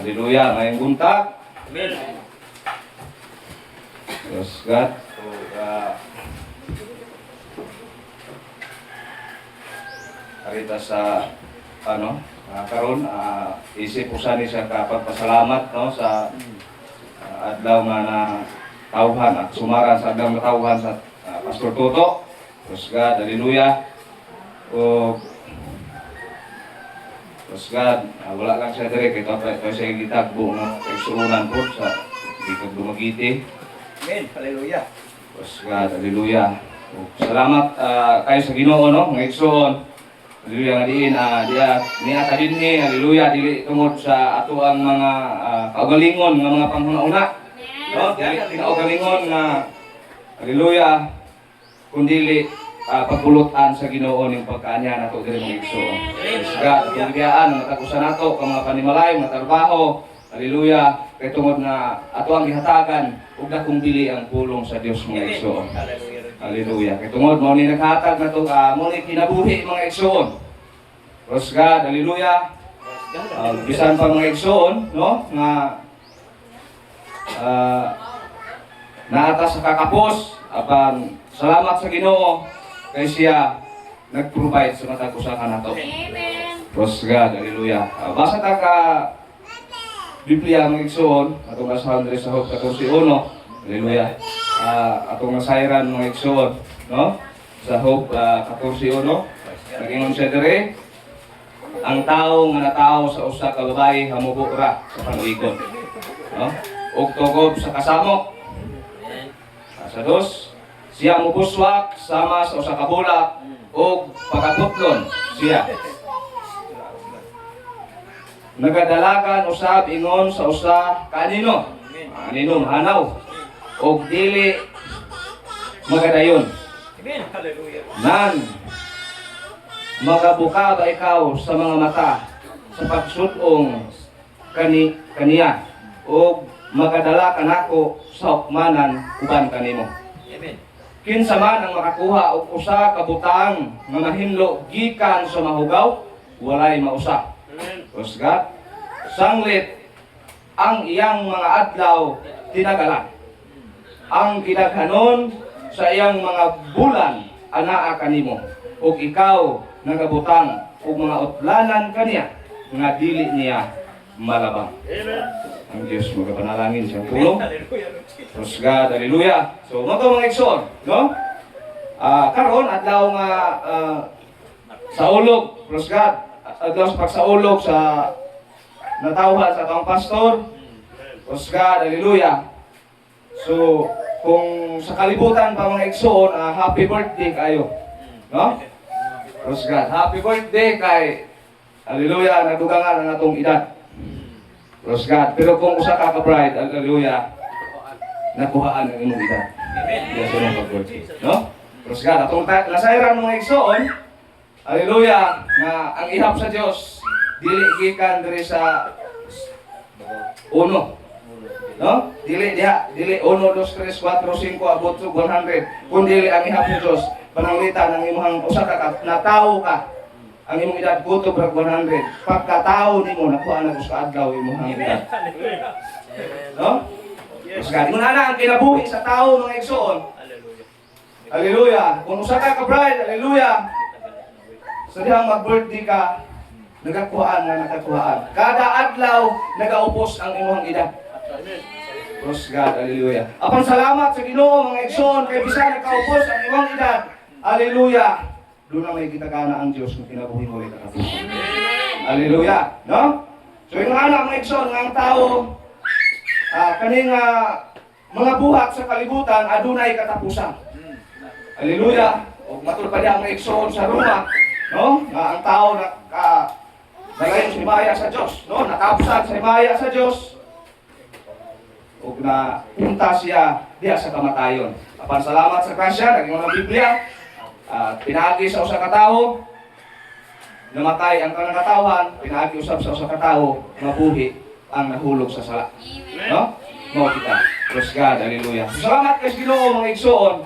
Hallelujah. Ngayong buntag. Amen. Praise God. So, karita sa karon isip usa ni siya kapagpasalamat no sa adlaw nga na tawhan at sumaran sa adlaw na tawhan sa Pastor Toto. Praise God. Hallelujah. O praise God. Wala lang siya dire kay ito siya gitagbo nga kaigsuonan po sa ikog Dumaguete. Amen. Hallelujah. Praise God. Hallelujah. Salamat kayo sa Ginoo no nga igsoon. Hallelujah nga diin niya ta dinhi. Hallelujah dili tungod sa ato ang mga kaugalingon nga mga panghuna-una. No? Dili kaugalingon nga hallelujah kundi pagpulutan sa Ginoo ning pagkaanya nato diri mga igsoon. Praise God. Pagbiayaan matagusan nato ka mga panimalay, mga trabaho. Hallelujah. Kay tungod na ato ang gihatagan ug dakong bili ang pulong sa Dios mga igsoon. Hallelujah. Kay tungod mao ni naghatag nato mo ni kinabuhi mga igsoon. Praise God. Hallelujah. Bisan pa mga igsoon, no? Nga naata sa kakapos apan salamat sa Ginoo kay siya nag-provide sa matag usa ka nato. Amen. Praise God. Hallelujah. Basa ta ka Biblia mga igsoon atong asahan diri sa Job 14:1. Hallelujah. Atong nasayran mga igsoon, no? Sa Job 14:1, nagingon siya diri, ang tawo nga natawo sa usa ka babaye hamubo ra sa panuikot. No? Ug tugob sa kasamo. Sa dos, siya mubuswak sama sa usa ka bulak ug pagaputlon siya. Nagadalagan usab ingon sa usa kanino. Kanino hanaw og dili magadayon. Amen. Hallelujah. Nan magabuka ba ikaw sa mga mata sa pagsudong kaniya og magadala kanako sa hukmanan uban kanimo. Amen. Kinsa man ang makakuha og usa ka butang nga mahinlo gikan sa mahugaw walay mausa. Amen. Praise God. Sanglit ang iyang mga adlaw tinagalan. Ang gidaghanon sa iyang mga bulan anaa kanimo ug ikaw nagabutang og mga utlanan kaniya nga dili niya malabang. Amen. Ang Diyos magapanalangin siyang tulong. Hallelujah. Praise God. Hallelujah. So mo mga igsoon, no? Karon adlaw nga sa ulog, praise God. Adlaw sa pagsaulog sa natawhan sa atong pastor. Praise God. Hallelujah. So kung sa kalibutan pa mga igsoon, happy birthday kayo. No? Praise God. Happy birthday kay hallelujah, nadugangan ang atong edad. Praise God. Pero kung usa ka ka-bride, hallelujah, nakuhaan ang imong edad. Amen. Yes, ang pag-birthday. No? Praise God. Atong nasayran mga igsoon, hallelujah, na ang ihap sa Dios dili gikan diri sa uno. No? Dili 1, 2, 3, 4, 5 abot sa 100. Kun dili ang ihap sa Dios pananglitan ang imong usa ka natawo ka. Ang imong edad kutob ra 100. Pagkatawo nimo nakuha na sa adlaw imong edad. Hallelujah. No? Yes. Gani mo na ang kinabuhi sa tao mga igsoon. Hallelujah. Hallelujah. Kung usa ka ka-bride, hallelujah. Sa dihang mag-birthday ka, nagakuhaan na nakakuhaan. Kada adlaw, nagaupos ang imong edad. Amen. Praise God, hallelujah. Apang salamat sa Ginoo mga igsoon kay bisan nakaupos ang imong edad. Hallelujah. Doon na may kitagana ang Diyos kung kinabuhi mo ulit ang hallelujah. No? So yung anak mga igsoon, nga ang tao, kaning mga buhat sa kalibutan, adunay katapusan. Hallelujah. O matul pa diya mga igsoon sa Roma, no? Nga ang tao nalayon sa himaya sa Diyos, no? Nakapsat sa himaya sa Diyos. O na punta siya diya sa kamatayon. Apan salamat sa grasya, naging mga Biblia, pinagi sa usa ka tawo, namatay ang kanang katawhan, pinagi usab sa usa ka tawo, mabuhi ang nahulog sa sala. No? Mo kita. Praise God, hallelujah. Salamat kay Ginoo mga igsoon.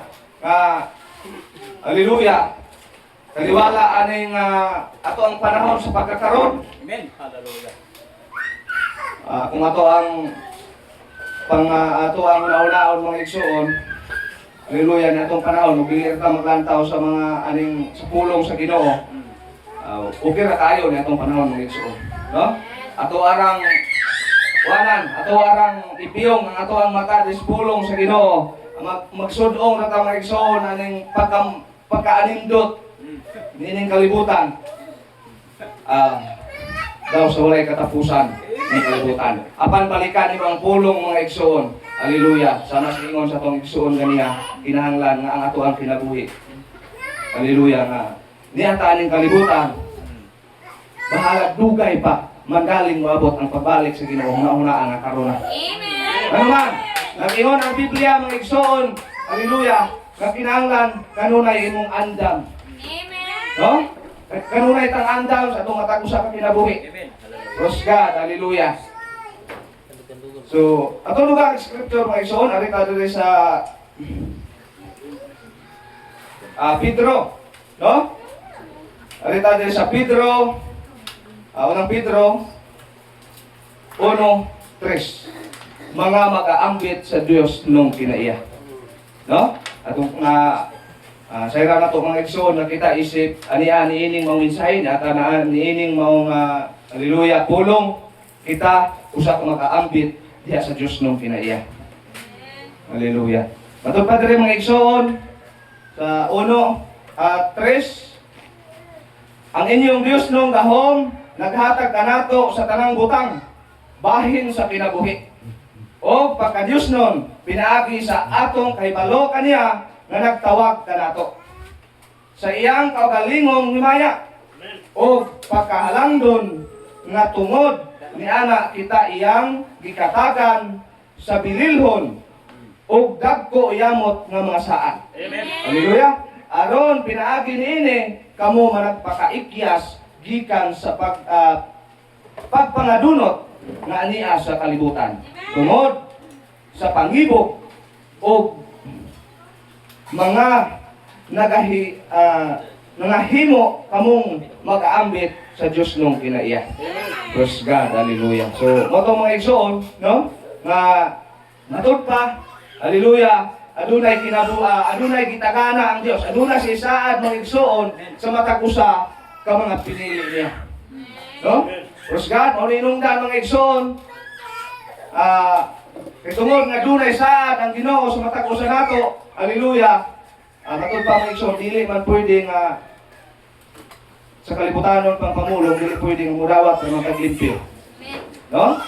Hallelujah. Kaliwala aning ato ang panahon sa pagkakaroon. Amen. Hallelujah. Kung ato ang ato ang nauna-on mga igsoon, haleluya, na itong panahon, magbilir ka maglantaw sa mga aning sa pulong sa Ginoo. Okay ra kayo na itong panahon mga igsoon. No? Ato arang ipiyong ang ato ang mata dis pulong sa Ginoo. Magsudong ra ta mga igsoon aning pagkaanindot nining kalibutan. Daw sa walay katapusan ng kalibutan. Apan balikan ni ang pulong mga igsoon. Haleluya. Sana sa ingon sa tong igsoon ganiya kinahanglan nga ang ato ang kinabuhi. Haleluya nga niya ta ning kalibutan. Bahala dugay pa manggaling moabot ang pagbalik sa Ginoo una-una nga karon na. Amen. Ano man? Nag-ingon ang Biblia mga igsoon. Haleluya. Nga kinahanglan kanunay imong andam. Amen. No? Kanunay tang andam sa atong matag usa ka kinabuhi. Amen. Praise God, hallelujah. So, ato lugar ang scripture mga igsoon, ari ta diri sa Pedro, no? Ari ta diri sa Pedro, unang Pedro 1:3. Mga mag-aambit sa Dios nung kinaiya. No? Atong sayra na to mga igsoon nakita isip ani ining mao mensahe at niining mao haleluya pulong kita usa ka makaambit diha sa Dios nung kinaiya. Haleluya. Matud pa diri mga igsoon sa 1:3 ang inyong Dios nung gahom naghatag kanato sa tanang butang bahin sa kinabuhi. O pagka-Dios nun pinaagi sa atong kahibalo kaniya nga nagtawag kanato sa iyang kaugalingong himaya o pagkahalangdon nga tungod ni ana kita iyang gikatagan sa bililhon o dagko yamot nga mga saan. Amen. Haleluya. Aron pinaagi niini kamo managpakaikyas gikan sa pagpangadunot nga ania sa kalibutan. Tungod sa pangibog o mga nangahimo kamong mag-aambit sa Dios nung kinaiya. Praise God, hallelujah. So, mo to mga igsoon, no? Nga matud pa, hallelujah. Adunay adunay gitagana ang Dios. Adunay si isaad mga igsoon sa matag usa ka mga pinili niya. No? Praise God, mo ninungdan mga igsoon. Tungod nga dunay saad ang Ginoo sa matag usa nato. Hallelujah. Matud pa mga igsoon, dili man pwede nga sa kalibutanon pang pamulong, dili pwede nga mudawat sa mga taglimpyo. No?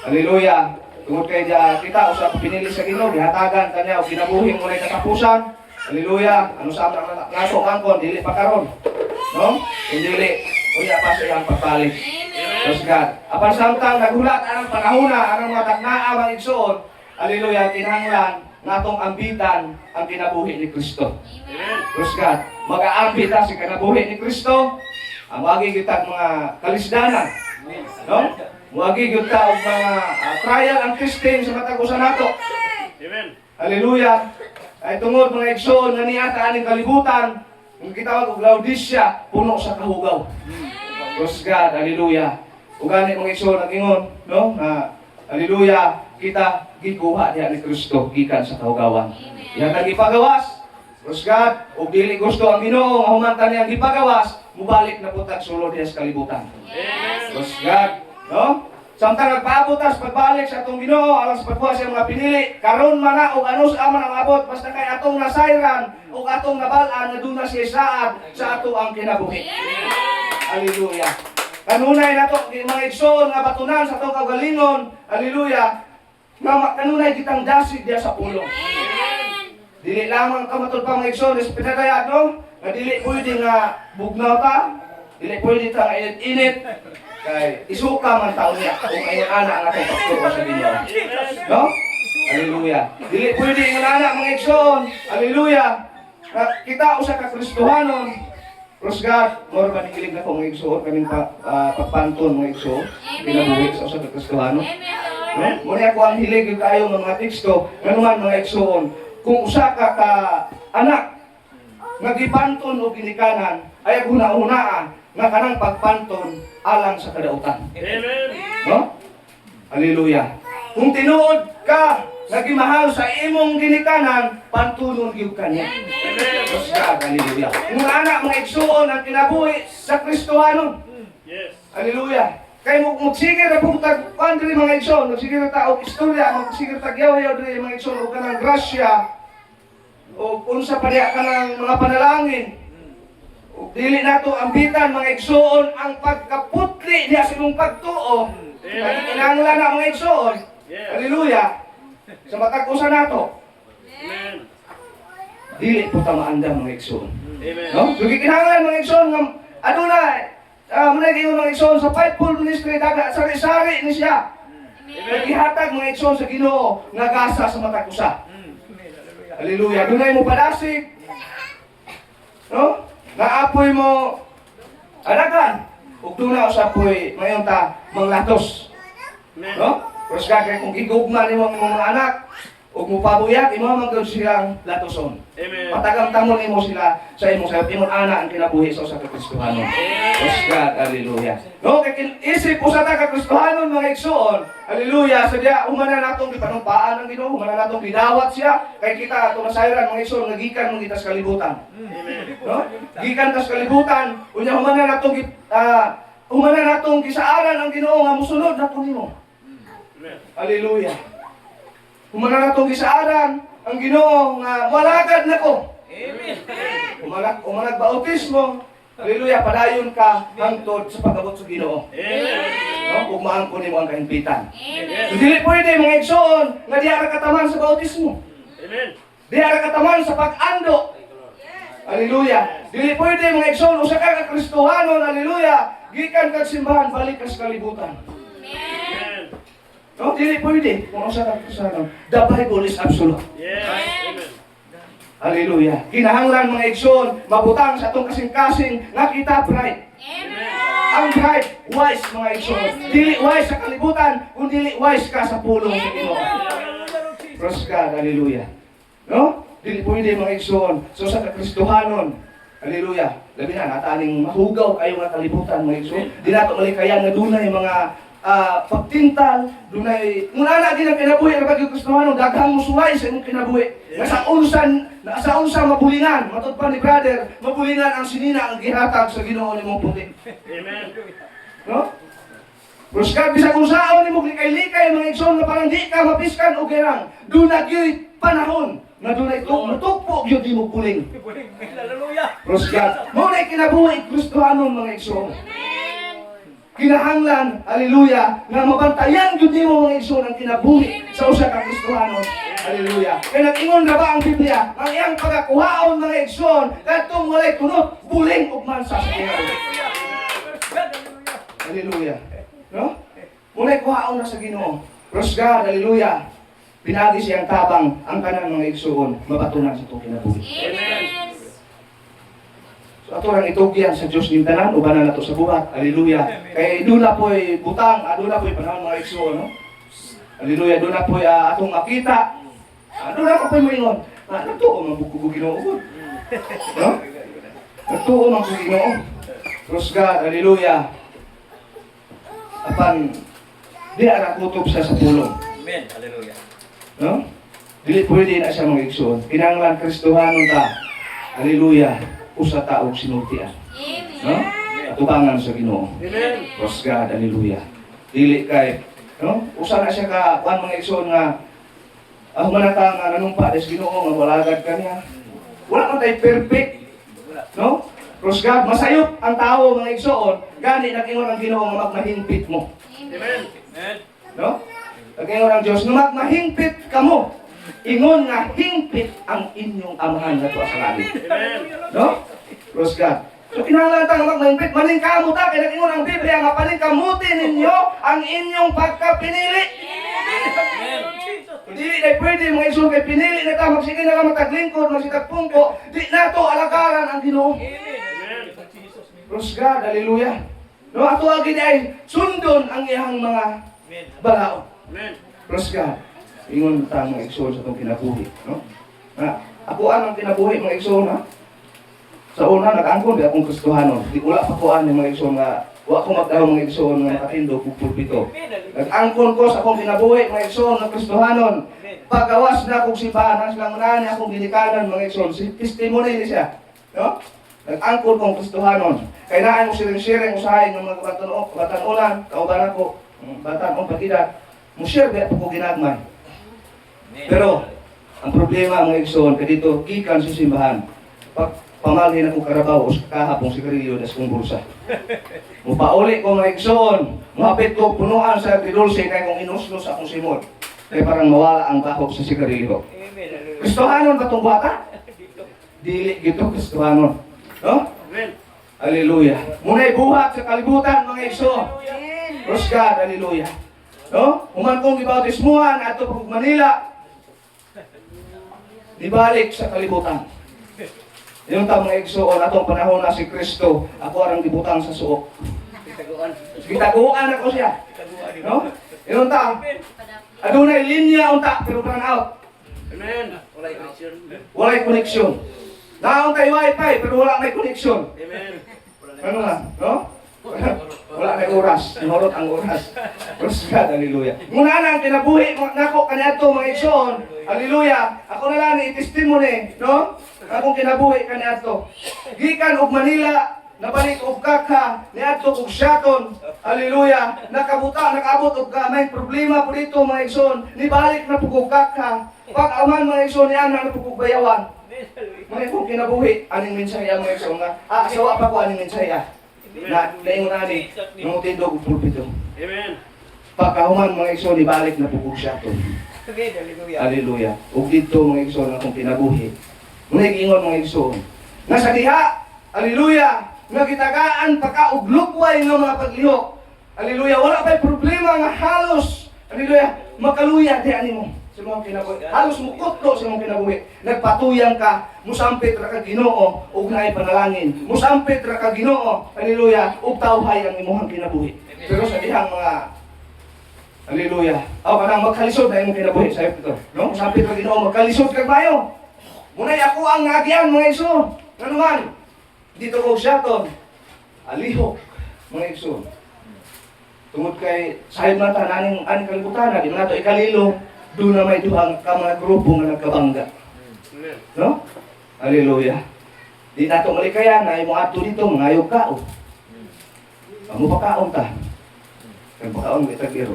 Hallelujah. Tungod kay kita usa ka pinili sa Ginoo, gihatagan kaniya og kinabuhing walay katapusan. Hallelujah. Ano sa nato angkon dili pa karon. No? Kung dili unya pa sa iyang pagbalik. Praise God. Apan samtang naghulat ang panahona ang mga taknaa mga igsoon, hallelujah, kinahanglan natong ambitan ang kinabuhi ni Kristo. Praise God. Mag-aambit sa kinabuhi ni Kristo. Ang wagi kita mga kalisdanan. No? Wagi kita og mga trial ang testing sa matag usa nato. Amen. Hallelujah. Ay tungod mga igsoon nga niata aning kalibutan, ang gitawag og Laodicea, puno sa kahugaw. Praise God. Hallelujah. Ug gani mga igsoon nagingon, no? Hallelujah. Kita gikuha diha ni Kristo gikan sa kahugawan. Ihatag ipagawas. Praise God. Ug dili gusto ang Ginoo nga humantan niya gipagawas, mubalik na putag sulod diha sa kalibutan. Praise God. No? Samtang nagpaabot sa pagbalik sa atong Ginoo alang sa pagbuhat sa mga pinili, karon man na og ano sa aman ang abot basta kay atong nasayran ug atong nabal-an nga duna siya saad sa ato ang kinabuhi. Hallelujah. Kanunay nato mga igsoon nga batunan sa atong kaugalingon. Hallelujah. Nga kanunay kitang dasig diya sa pulong. Dili lamang kamatud pa mga igsoon is pinadayag no? Nga dili pwede nga bugnaw ta, dili pwede ta nga init-init. Kay isuka man taon niya kung ayon ana ang atong pagtuo sa Ginoo. No? Hallelujah. Dili pwede nga ana mga igsoon. Hallelujah. Kita usa ka Kristohanon. Praise God. More manigilig na ko mga igsoon kaming pagpanton mga igsoon. Pinabuhi sa usa ka Kristohanon. No? Muna ako ang hilig kayo mga teksto. Nganuman mga igsoon. Kung usa ka anak nagipanton o ginikanan ay aguna-unaan nga kanang pagpanton alang sa kadautan. Amen. No? Hallelujah. Kung tinuod ka, nagimahal sa imong ginikanan, pantunon gyud kaniya. Diyos ka, hallelujah. Kung anak mga igsuon ang kinabuhi sa Kristohanon. Yes. Hallelujah. Kay mo magsigir na putag kuan diri mga igsoon, magsigir na taog istorya, magsigir tag yaw diri mga igsoon ug kanang grasya o unsa pa diha kanang mga panalangin. Ug dili nato ambitan mga igsoon ang pagkaputli diha sa imong pagtuo. Kay kinahanglan na mga igsoon. Hallelujah. Sa matag usa nato. Amen. Dili po ta maanda mga igsoon. Amen. No? So gikinahanglan mga igsoon nga aduna muna kayo mga igsoon sa Fightful Ministry daga sari-sari ni siya. Naghihatag mga igsoon sa Ginoo nga gasa sa matag usa. Hallelujah. Dunay mo padasig. No? Naapoy mo anakan. Ug duna usapoy mayon ta manglatos. Amen. No? Pero kay kung gigugma nimo ang imong mga anak ug mupabuyat imo man gyud silang latoson. Amen. Patagang tamon imo sila sa imong sayop imong ana ang kinabuhi sa usa ka Kristohano. Praise God, hallelujah. No, kay isip usa ta ka Kristohanon mga igsoon. Hallelujah. Sadya humana natong gipanumpaan ang Ginoo, humana natong gidawat siya kay kita atong nasayran mga igsoon nga gikan mo kita sa kalibutan. Amen. No? Gikan ta sa kalibutan, unya humana natong gisaaran ang Ginoo nga mosunod nato nimo. Amen. Hallelujah. Humana natong gisaaran ang Ginoo nga malagad nako. Amen. Umanag bautismo. Hallelujah, padayon ka hangtod sa pag-abot sa Ginoo. Amen. No, ug maangkon nimo ang kahimpitan. Amen. So dili pwede mga igsoon nga diha ra kataman sa bautismo. Amen. Diha ra kataman sa pag-ando. Hallelujah. Dili pwede mga igsoon usa ka Kristohanon, hallelujah. Gikan kag simbahan balik ka sa kalibutan. Amen. No, dili pwede kung usa ka Kristohanon. The Bible is absolute. Yes. Amen. Hallelujah. Kinahanglan mga igsoon, mabutang sa atong kasing-kasing nakita pride. Ang pride, wise mga igsoon. Dili wise sa kalibutan, kung dili wise ka sa pulong sa Ginoo. Praise God, hallelujah. No? Dili pwede mga igsoon. So sa Kristohanon, hallelujah. Labi na, nataning mahugaw kayo nga kalibutan mga igsoon. Di nato malikayan nga dunay mga pagtintal, dunay muna na din ang kinabuhi ng pagkikristohano, daghang musuway sa imong kinabuhi. Nasa unsa mabulingan, matod pa ni brother, mabulingan ang sinina ang gihatag sa Ginoo nimong puti. Amen. No? Pero sa bisag kung saan nimo likay-likay mga igsoon nga parang di ka mapiskan o girang, doon na gyud panahon na doon na matugpo gyud di mo puling. Hallelujah. Pero mo na kinabuhi kristohanon mga igsoon. Kinahanglan, hallelujah, nga mabantayan gyud nimo mga igsoon ang kinabuhi sa usa ka Kristohanon. Hallelujah. Kaya nag-ingon na ba ang Biblia, ang iyang pagakuhaon mga igsoon, kadtong walay kunot, buling ug mansa sa Ginoo. Hallelujah. No? Muna kuhaon na sa Ginoo. Praise God, hallelujah. Pinagi siyang tabang ang kanang mga igsoon, mabatunan sa itong kinabuhi. Amen. So ato lang itugyan sa Diyos ng tanan, ubanan nato sa buhat. Hallelujah. Kay doon na po'y butang, doon na po'y panahon mga igsoon, no? Hallelujah, doon na po'y atong makita. Doon na po'y moingon. Nagtuo man buko Ginoo. No? Nagtuo man buko Ginoo. Praise God, hallelujah. Apan di ara kutob siya sa pulong. Amen. Hallelujah. No? Dili pwede na siya mga igsoon. Kinahanglan Kristohanon ta. Hallelujah. Usa ta og sinultian. No? Atubangan sa Ginoo. Amen. Praise God, hallelujah. Dili kay, no? Usa na siya ka kuan mga igsoon nga humanata nga nanumpa des Ginoo nga walagad kaniya. Wala man tay perfect. No? Praise God, masayop ang tao mga igsoon, gani nag-ingon ang Ginoo nga magmahingpit mo. Amen. Amen. No? Nag-ingon ang Dios nga magmahingpit kamo. Ingon nga hingpit ang inyong amahan nga tuwa sa langit. Amen. No? Praise God. So kinahanglan ta nga magmahingpit, maningkamo ta kay nag-ingon ang Biblia nga paningkamuti ninyo ang inyong pagkapinili. Amen. Dili na pwede mga igsoon kay pinili na ta magsige na lang mataglingkod, magsitagpungko, di nato alagaran ang Ginoo. Amen. Praise God, hallelujah. No, ato agid ay sundon ang iyang mga Amen. balao. Amen. Praise God. Ingon ta mga igsoon sa itong kinabuhi, no? Na ako ang kinabuhi mga igsoon, ha? Sa una nag-angkon di akong Kristohanon. Di wala pa ko ani mga igsoon nga Wa ko magdaw mga igsoon nga makatindog ug pulpito. Nag-angkon ko sa akong kinabuhi mga igsoon nga Kristohanon. Pagawas na akong simbahan, ang silang unani akong ginikanan mga igsoon. Testimony ni siya. No? Nag-angkon kong Kristohanon. Kaya naan mo siring-siring usahay ng mga batanunan, kauban ako, batanon patida. Mushare ba ako ginagmay. Pero, ang problema mga igsoon, kadito, gikan sa simbahan. Pamalhin ako karabaw o kahapong sigarilyo das kong bulsa. Mupauli ko mga igsoon, muhapit ko punuan sa tridulce kaya kong inuslos akong simod. Kaya parang mawala ang bahog sa sigarilyo. Kristohanon ba itong bata? Dili gito Kristohanon. No? Amen. Hallelujah. Muna'y buhat sa kalibutan mga igsoon. Praise God, hallelujah. No? Human kong ibautismuhan ato pag Manila. Ibalik sa kalibutan. Yung mga igsoon, atong panahon na si Kristo, ako arang gibutang sa suok. Gitaguan ako siya. No? Yung adunay linya unta, pero run out. Amen. Walay koneksyon. Naon tay wifi, pero wala may koneksyon. Amen. Ano nga? No? Wala may oras. Hinulot ang oras. Praise God, hallelujah. Muna na ang kinabuhi nako kaniadto mga igsoon. Hallelujah. Ako na lang i-testimony, no? Akong kinabuhi kaniadto. Gikan og Manila, nabalik og Kakha, niadto og Shaton. Hallelujah. Nakaabot og may problema po dito mga igsoon. Nibalik na pug og Kakha. Pag aman mga igsoon niya na pug og Bayawan. Mga kong kinabuhi, aning mensahya mga igsoon nga. Asawa pa ko aning mensahya. Na naingon ani, nangutindog og pulpito. Amen. Pagkahuman mga igsoon, ibalik na pug og Shaton. Hallelujah. Ug dito mga igsoon akong kinabuhi. Muna ingon mga igsoon. Nasa diha, hallelujah, nagitagaan pa ka og lukway nga mga paglihok. Hallelujah, wala pa'y problema nga halos, hallelujah, makaluya diha nimo sa mga kinabuhi. Halos mukutlo sa mga kinabuhi. Nagpatuyang ka, musampit ra ka Ginoo ug naay panalangin. Musampit ra ka Ginoo, hallelujah, ug tawhay ang imong kinabuhi. Pero sa dihang mga hallelujah. Aw kanang magkalisod na imong kinabuhi sa ito. No? Musampit ra Ginoo magkalisod kag mayo. Muna'y ako ang nagyan mga igsoon. Ano man? Dito ko Shaton. Alihok mga igsoon. Tungod kay sahib man ta naning kalibutan, di man nato ikalilo, doon na may duhang ka mga grupo nga nagkabangga. Amen. No? Hallelujah. Di nato malikayan na imo ato dito ngayog kao. Amo pa kaon ta. Kay pakaon may tagiro.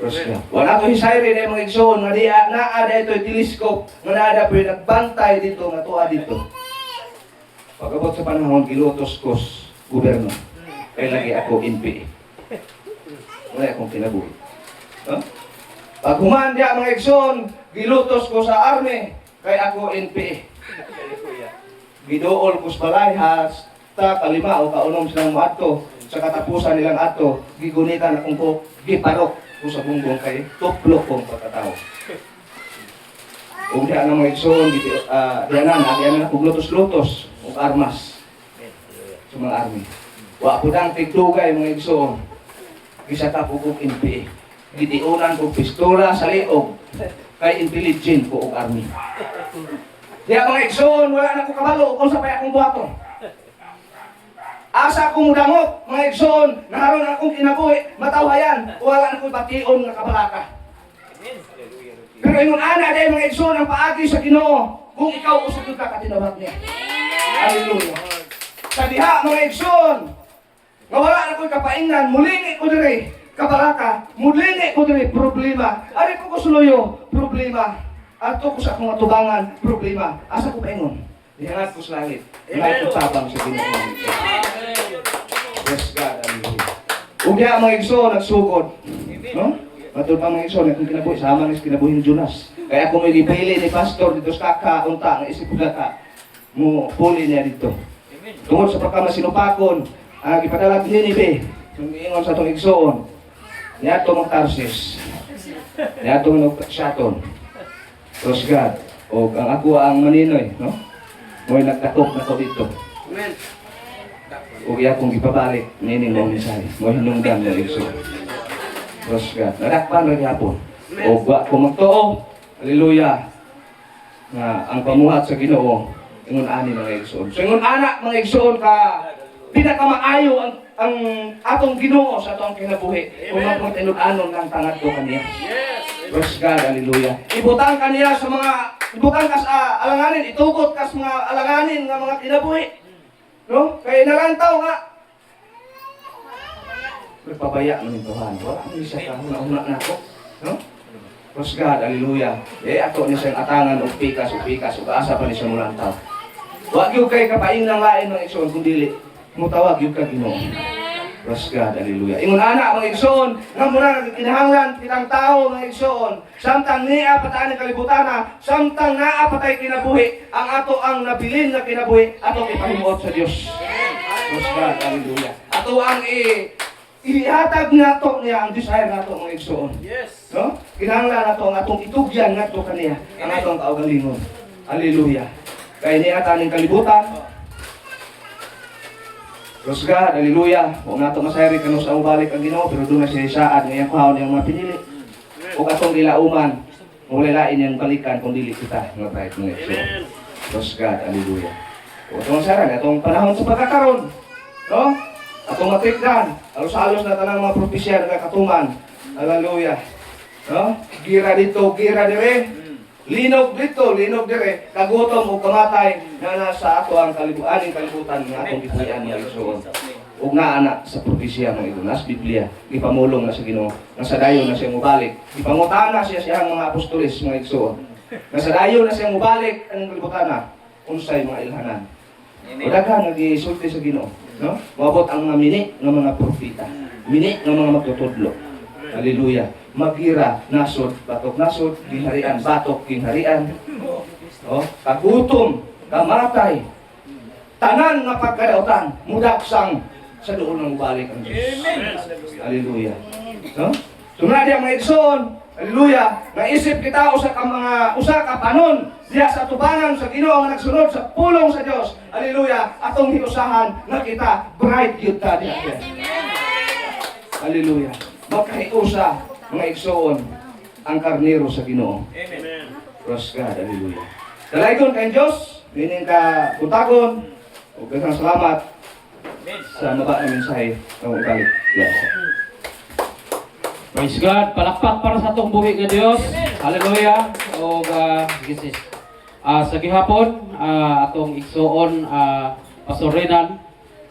Terus wala ko hisayri na mga igsoon nga diya naa ito telescope nga naa pwede nagbantay dito nga tuwa dito. Pagabot sa panahon gilutos ko gobyerno. Kay lagi ako NPA. Wala akong kinabuhi. No? Pag human diya mga igsoon, gilutos ko sa army kay ako NPA. Gidool ko sa balay hasta kalima o kaunom silang maadto sa katapusan nilang ato gigunitan akong ko giparok ko sa bungbong kay tuplo kong pagkatao. Ug diha na mga igsoon, diha na kog lutos-lutos ug armas sa mga army. Wa ko dang tigdugay mga igsoon. Gisatap ko kog NPA. Gitiunan kog pistola sa liog kay intelligent ko og army. Diha mga igsoon, wala na ko kabalo kung sa pay akong buhaton. Asa akong damot, mga igsoon, naharon akong kinabuhi, matawhayan, wala na ko'y bation nga kabalaka. Pero ingon ana dahil mga igsoon ang paagi sa Ginoo, kung ikaw usod ka katinawag niya. Hallelujah. Sa diha mga igsoon, nga wala na ko'y kapaingnan, mulingi ko diri, kabalaka, mulingi ko diri, problema. Ari ko suluyo, problema. Ato ko sa akong atubangan, problema. Asa ko paingon? Ihangat ko sa langit. Ihangat ko tabang sa Ginoo. Yes, God, hallelujah. Ug diha mga igsoon nagsugod. No? Matud pa mga igsoon akong kinabuhi sama ni kinabuhi ni Jonas. Kaya ako may gipili ni pastor dito sa Kakha unta nga isip ko data mo puli niya dito. Tungod sa pagkamasinupakon, gipadala Ninive. Kung ingon sa tong igsoon. Niadto mga Tarsis. Niadto mga Shaton. Praise God. O ang ako ang maninoy, no? Mo'y nagtakop na ko dito. Amen. Ug iya kong ipabalik nining mong mensahe. Mo hinungdan na igsoon. Praise God. Nadakpan ra gyapon. O wa ko magtuo. Hallelujah. Nga ang pamuhat sa Ginoo ingon ani mga igsoon. So ingon ana mga igsoon ka pinakamaayo ang atong Ginoo sa atong kinabuhi kung atong tinud-anon lang tangad ko kaniya. Yes. Praise God, hallelujah. Ibutang kaniya sa mga ibutang ka sa alanganin, itugot ka sa mga alanganin nga mga kinabuhi. No? Kaya nalantaw nga nagpabaya man yung Tuhan. Wala mo siya kahuna-huna na ako. No? Praise God, hallelujah. Ato niya siyang atangan o pikas, o kaasa pa niya siyang mulantaw. Wag yung kay kapaing ng lain ng igsoon, kung dili, mutawag yung Ginoo. Praise God, hallelujah. Ingon ana mga igsoon, nga muna kinahanglan kitang tao mga igsoon. Samtang niya pataan ng kalibutana, samtang naa patay kinabuhi, ang ato ang nabilin na kinabuhi, ato ipahimuot sa Dios. Praise God, hallelujah. Ato ang ihatag nato niya ang desire nato mga igsoon. Yes. No? Kinahanglan nato ang atong itugyan nato kaniya, ang atong kaugalingon. Hallelujah. Kaya niya taning kalibutan. Praise God, hallelujah. Huwag nato masayari kanu sa ubalik ang Ginoo, pero doon na siya isaad ngayang kuhaw niyang mga pinili. Huwag atong dilauman, mulalain niyang balikan kung dili kita nga kahit mga igsoon. Amen. Praise God, hallelujah. Huwag atong masaran, atong panahon sa pagkakaroon. No? Atong matikdan, alos-alos na tanang mga propesya na katuman. Hallelujah. No? Gira dito, gira dire. Linog dito, linog dire. Kagutom o kamatay na nasa ato ang kalibutan ng atong gipuyan mga igsoon. Ug naa na sa propesya mga ito, nas Biblia, ipamulong na sa Ginoo. Nasa dayon na siya mubalik. Ipangutana siya siyang mga apostoles mga igsoon. Nasa dayon na siya mubalik ang kalibutan na unsay mga ilhanan. O daghan nag-isulti sa Ginoo, no? Moabot ang mga mini ng mga propeta, mini ng mga magtutudlo. Hallelujah. Magira, nasod, batok nasod, kinharian, batok, kinharian. Oh, kagutom, kamatay. Tanan nga pagkadautan, mudaksang sa doon ng balik ang Diyos. Hallelujah. No? Sunod yung mga igsoon, hallelujah, naisip kita usa ka panon diya sa tubangan sa Ginoo nga nagsunod sa pulong sa Dios. Hallelujah. Atong hiusahan na kita bright yun ta diya. Hallelujah. Magkahiusa mga igsoon ang karnero sa Ginoo. Amen. Praise God, hallelujah. Dalaygon kay Dios, meaning ka buntagon, ug daghang salamat sa maba na mensahe ng ugalit. Yes. Praise God, palakpak para sa atong buhi nga Dios. Hallelujah. O gisis. Sa gihapon, atong igsoon pasorinan.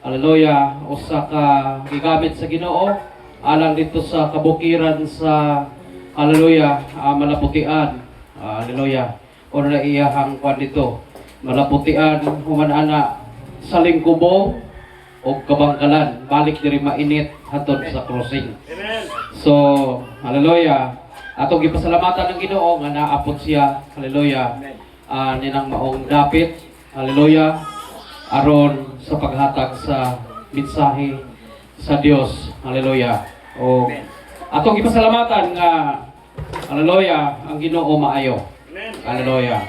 Hallelujah. Usa ka gigamit sa Ginoo alang dito sa kabukiran sa hallelujah, malaputian. Hallelujah. O na iyahang kwan dito. Malaputian human ana sa lingkubo o kabangkalan. Balik diri mainit hatod sa crossing. Amen. So, hallelujah. Atong gipasalamatan ng Ginoo nga naapot siya, hallelujah. Ninang maong dapit, hallelujah. Aron sa paghatag sa mensahe sa Dios, hallelujah. O atong gipasalamatan nga hallelujah ang Ginoo maayo. Amen. Hallelujah.